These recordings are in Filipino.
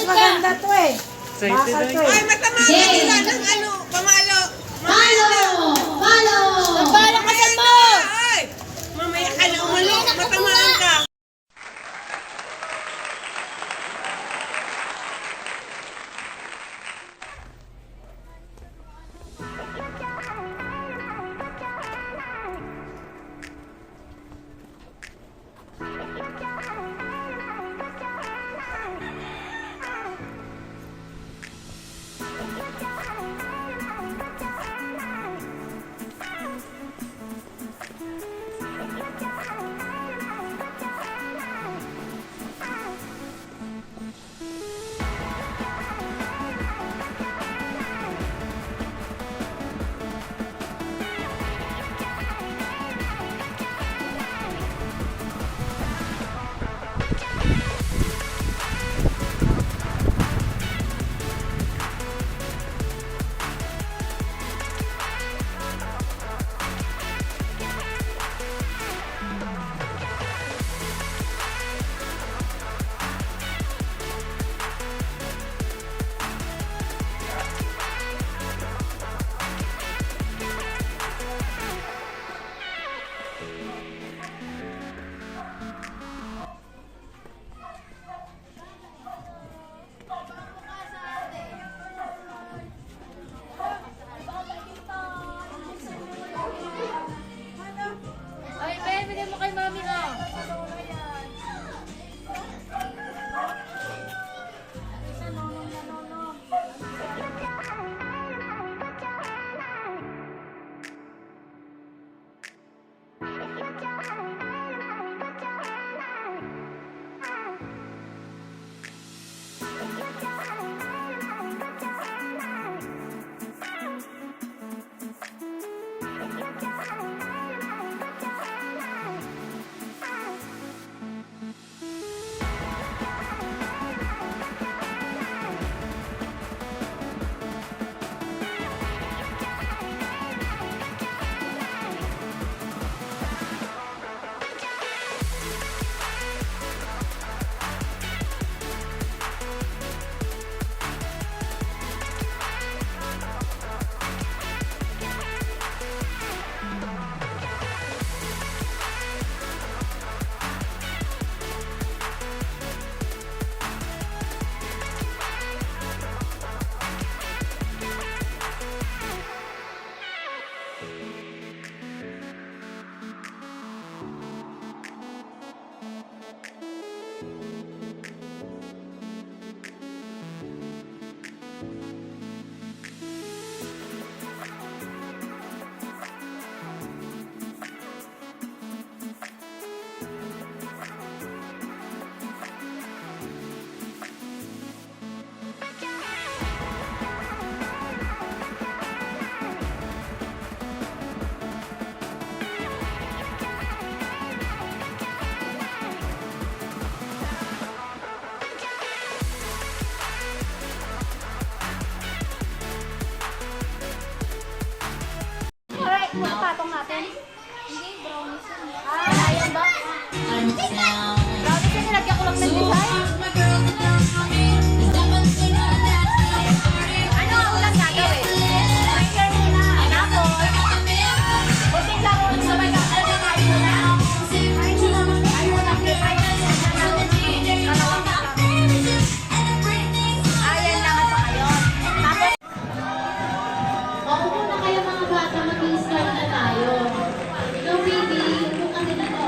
maganda to eh. Bakal to eh. Ay, matama ka sila ng ano, pamalo. Palo! Palo! Palo ka sa mo! Ay, mamaya ka na umalo, matamaan ka. Ay, be, bigyan mo kay mami ah. Patong natin. Hindi, brownies yun. Ah, ayan ba? Brownies yun, nilagyan ko lang ng design. Ano ang ulang gagawin? Pressure muna. Tapos, kunting lang ulit sabay ka. Ano na kain mo na? Kain mo na. Kain mo na. Kain mo na. Dalawang pa. Ayan lang at saka yun. Tapos, Opo na kayo mga bata, mag-i-start na tayo. No, baby, yung kasi na to.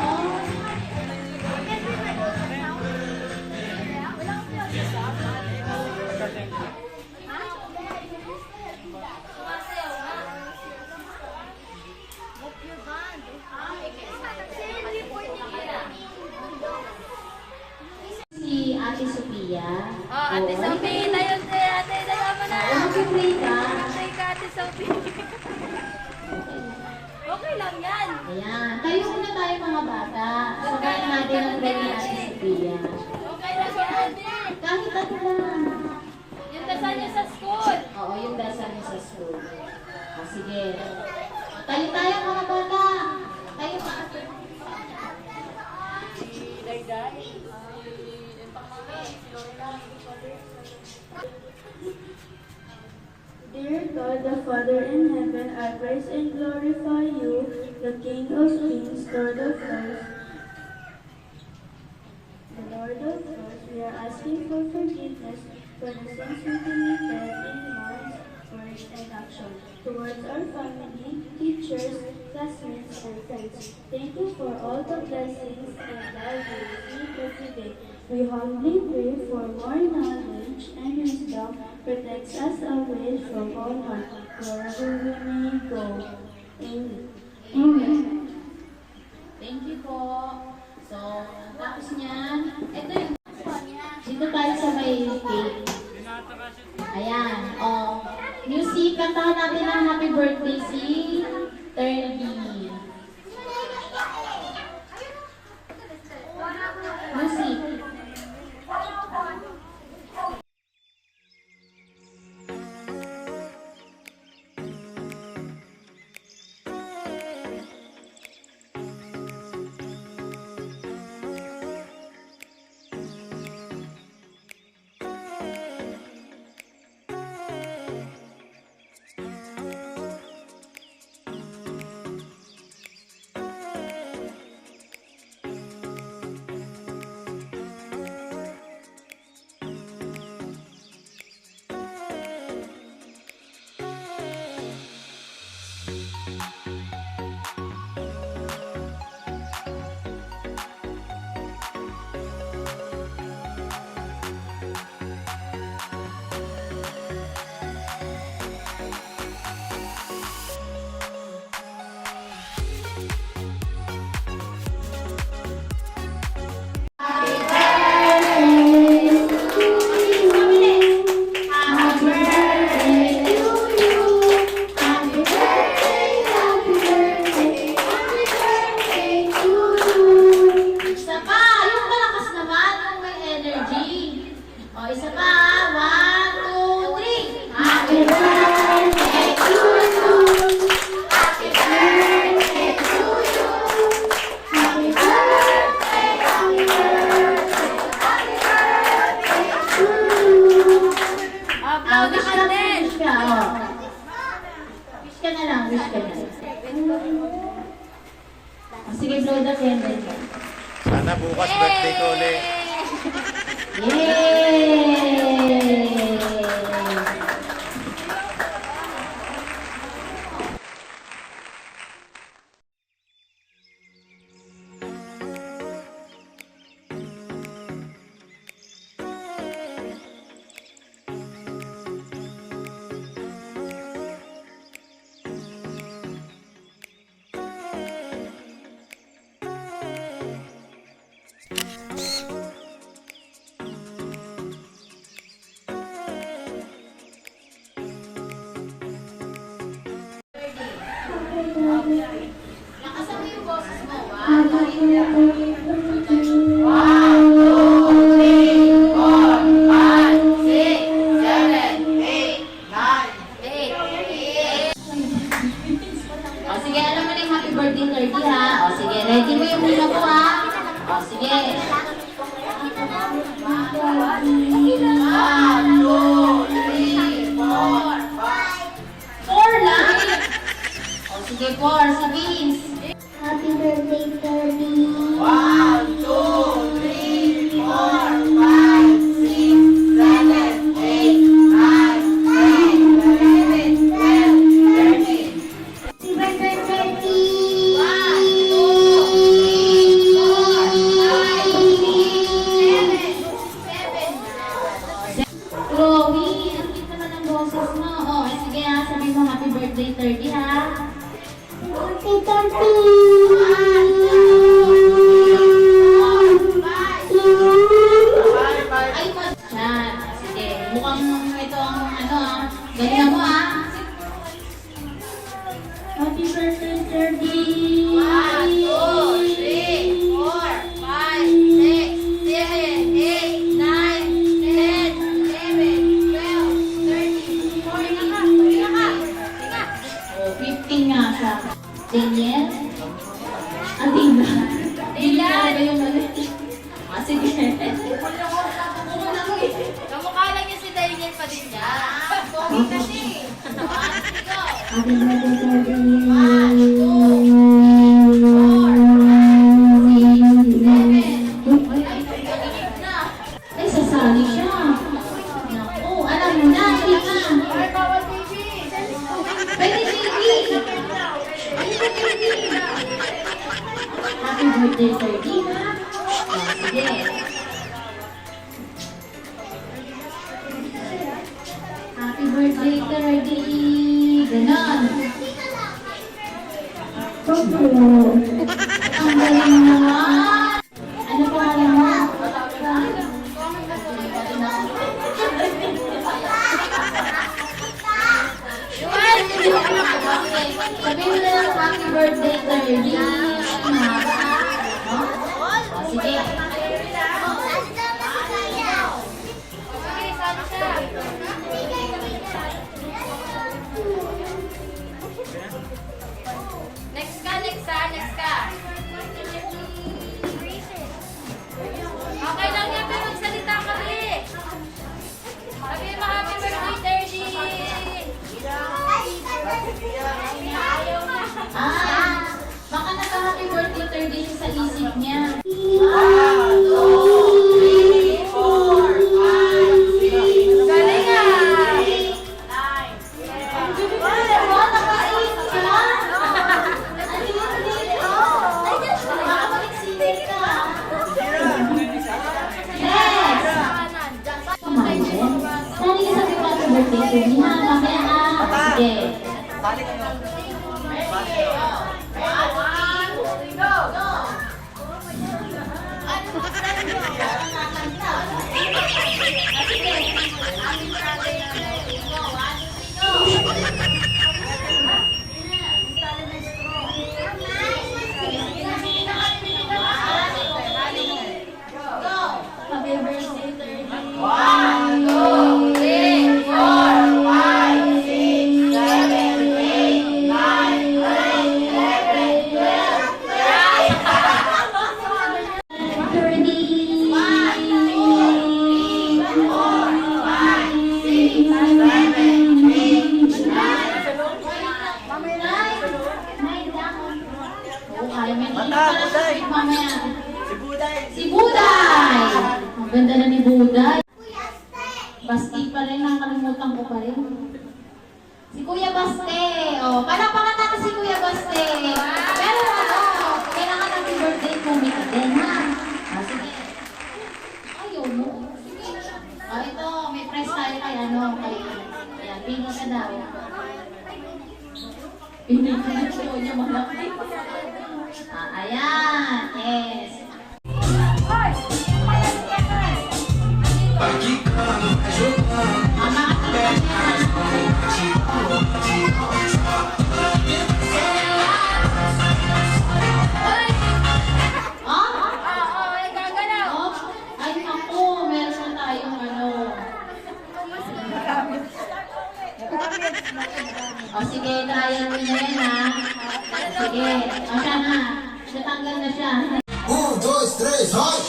Si Ate Sophia. Oh, Ate Sophie, tayo si Ate, dalawa na. Mag-pray ka. Pray ka, Ate Sophie. Okay lang yan. Ayan. Tayo muna tayo mga bata. Sabayan natin ang pray ni Ate Sophia. Okay lang yan. Kahit ako lang. Yung dasal niya sa school. Oo, yung dasal niyo sa school. Sige. Tayo tayo mga bata. Tayo pa. Dear God, the Father in heaven, I praise and glorify you, the King of kings, Lord of lords. The Lord of lords, we are asking for forgiveness for the sins we committed in words, words, and action towards our family, teachers, classmates, and friends. Thank you for all the blessings and love you receive every day. We humbly pray for more knowledge and wisdom, protects us always from all harm, wherever we may go. Amen. Amen. Thank you po. So, tapos niyan, ito yung dito tayo sa may cake. Ayan. Oh, music, kantahan natin ang happy birthday si Terdy. Music. Isa pa, yung malakas naman, yung may energy. O, isa pa, 1, 2, 3. Happy birthday to you. Happy birthday to you. Happy birthday, happy birthday, happy birthday to you. Wish ka, wish ka, o. Wish ka na lang, wish ka na lang. O, sige, blow the candle. Sana bukas birthday ko ulit. Yay! Lakasan mo yung boses mo. 1, 2, 3, 4, 5, 6, 7, 8, 9, 10. O sige, alam mo na yung happy birthday 30 ha. O sige, ready mo yung muna po ha. O sige. 1, 2, 3, 4, 5. 4 lang. O sige, 4. Si Vince. Happy birthday, Terdy. 1, 2, 3, 4, 5, 6, 7, 8, 9, 10, 11, 12, 13. Happy birthday, Terdy. 1, 2, 3, 4, 5, 6, 7, 7. Chloe, ang cute naman ang boses mo. O, sige ha, sabi mo happy birthday 30 ha. Happy Happy birthday, Ferdy. Ay, sasali siya. Naku, alam mo na, hindi ka. Pwede, baby. Happy birthday, Ferdy, ha? Oh, sige. Happy birthday, Ferdy. Ganon. Ang galing naman. Ano pangalan mo? Sabihin mo na lang happy birthday, Ferdy. Mahaba. No? O, sige. Next ka, next ka, next ka. Okay lang yan, pero magsalita kami. Sabihin mo, happy birthday, Terdy. Baka naka-happy birthday, Ferdy siya sa isip niya. Galing ah. Happy birthday, Ferdy. 1, 2, 3, 4, 5, 6, 7, 8, 9, 10, 11, 12, Ferdy. 1, 2, 3, 4, 5, 6, 7, 8, 9. Mamaya. Si Buday! Ang ganda na ni Buday. Basti pa rin, nakalimutan ko pa rin. Si Kuya Baste. O, palapakan natin si Kuya Baste. Pero ano, kailangan happy birthday po din, ha? Sige. Ayaw mo. O, ito, may prize tayo kay ano, kay... Ayan, pili ka daw. Pili ka na siya, niya malaki. Ayan, yes. Ay, naku, meron na tayong ano. O, sige, trial mo na yan, ha? Sige, o siya na. Natanggal na siya. 1, 2, 3, vai!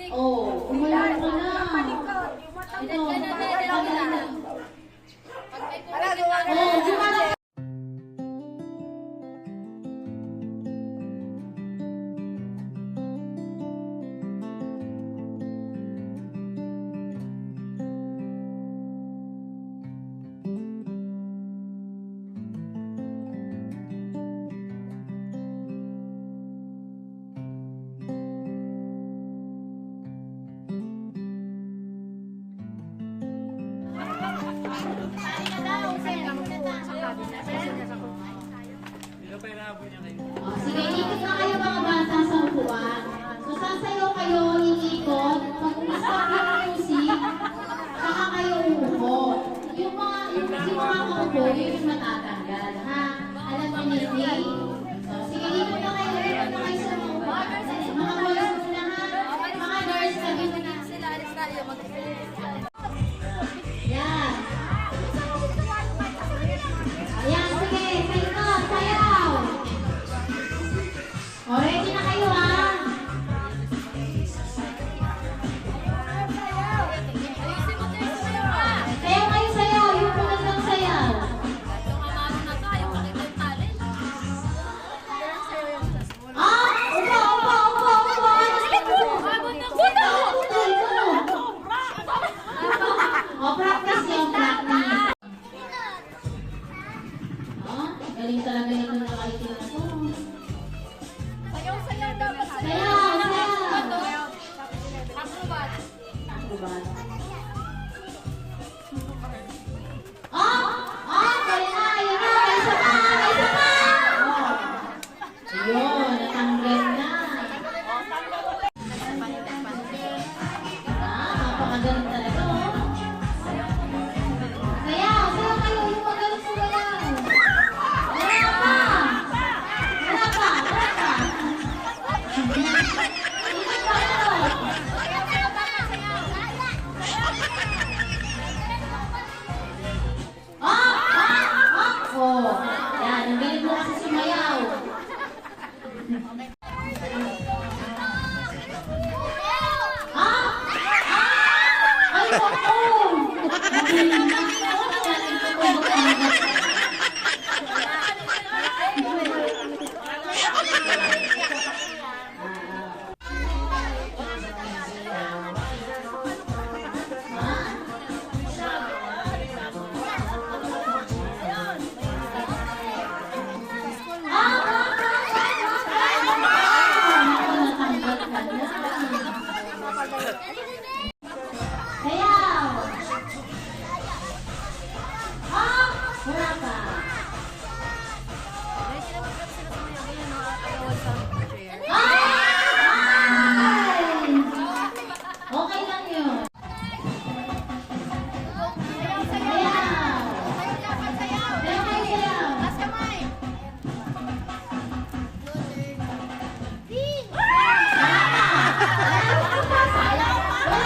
Oh, umayon ka na. Ito, oh, gumana. Oh, sige, ikot na kayo mga bata sa upuan. So, sasayaw kayo, iikot. Pag stop yung music, saka kayo umupo. Yung mga kaupo, yun yung matatanggal, ha? Yan. Ayan, sige. Sayo, sayaw. O, ready na kayo, ha? Sayaw kayo, sayaw. Yung magandang sayaw. Ah! Upo, upo, upo, upo. O, practice yung practice. Galing talaga yung nakaitin na to. Sayaw dapat sa Sayaw, sayaw. acrobat. Acrobat. Galing na, yun na, may isa pa, may isa pa. Ayun, natanggal na. Napakagaling talaga, Sayaw, sayaw kayo, yung magaling sumayaw. Wala pa. Wala pa, wala pa. Hindi pa kayo. Oh, yan, ang galing mo kasi sumayaw. Ay, oo. Magaling na. Sayaw! Wala pa. Ay! Okay lang yun. Sayaw! Sayaw kayo, sayaw! Wala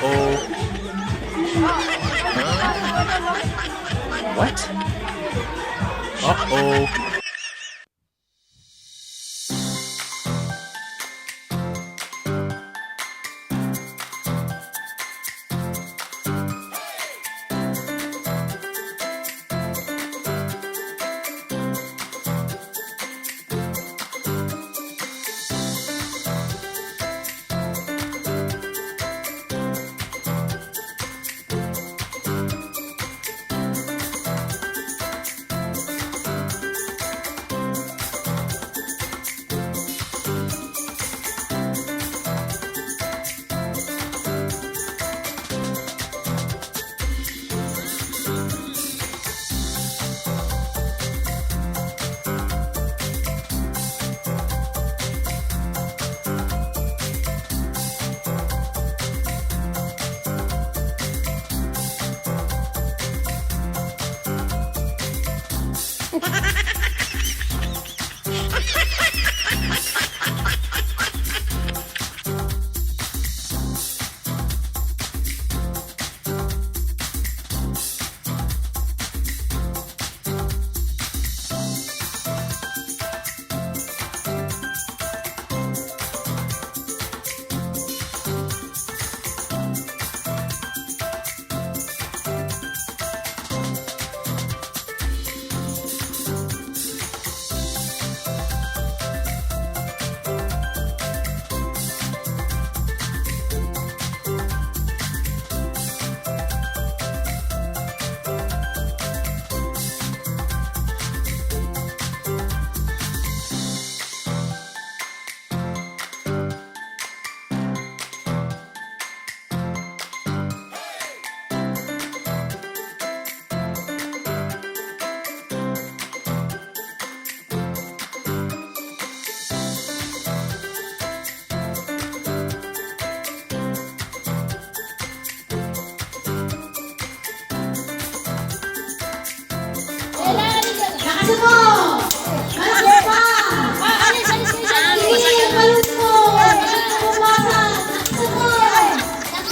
Uh-oh. What? Uh-oh. Lakasan mo! Malakas pa! Hindi yung balon mo! Pumasan! Lakasan mo!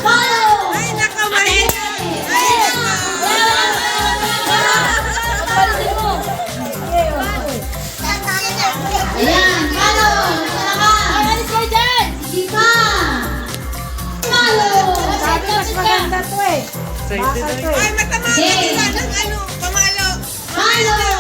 Follow! Ay, nakamahina. Ayan, follow! Malakas! Hindi pa! Follow! Sabi mas maganda to eh. Baka to eh. Ay, matamaan Okay. ka ng ano, pamalo. Follow!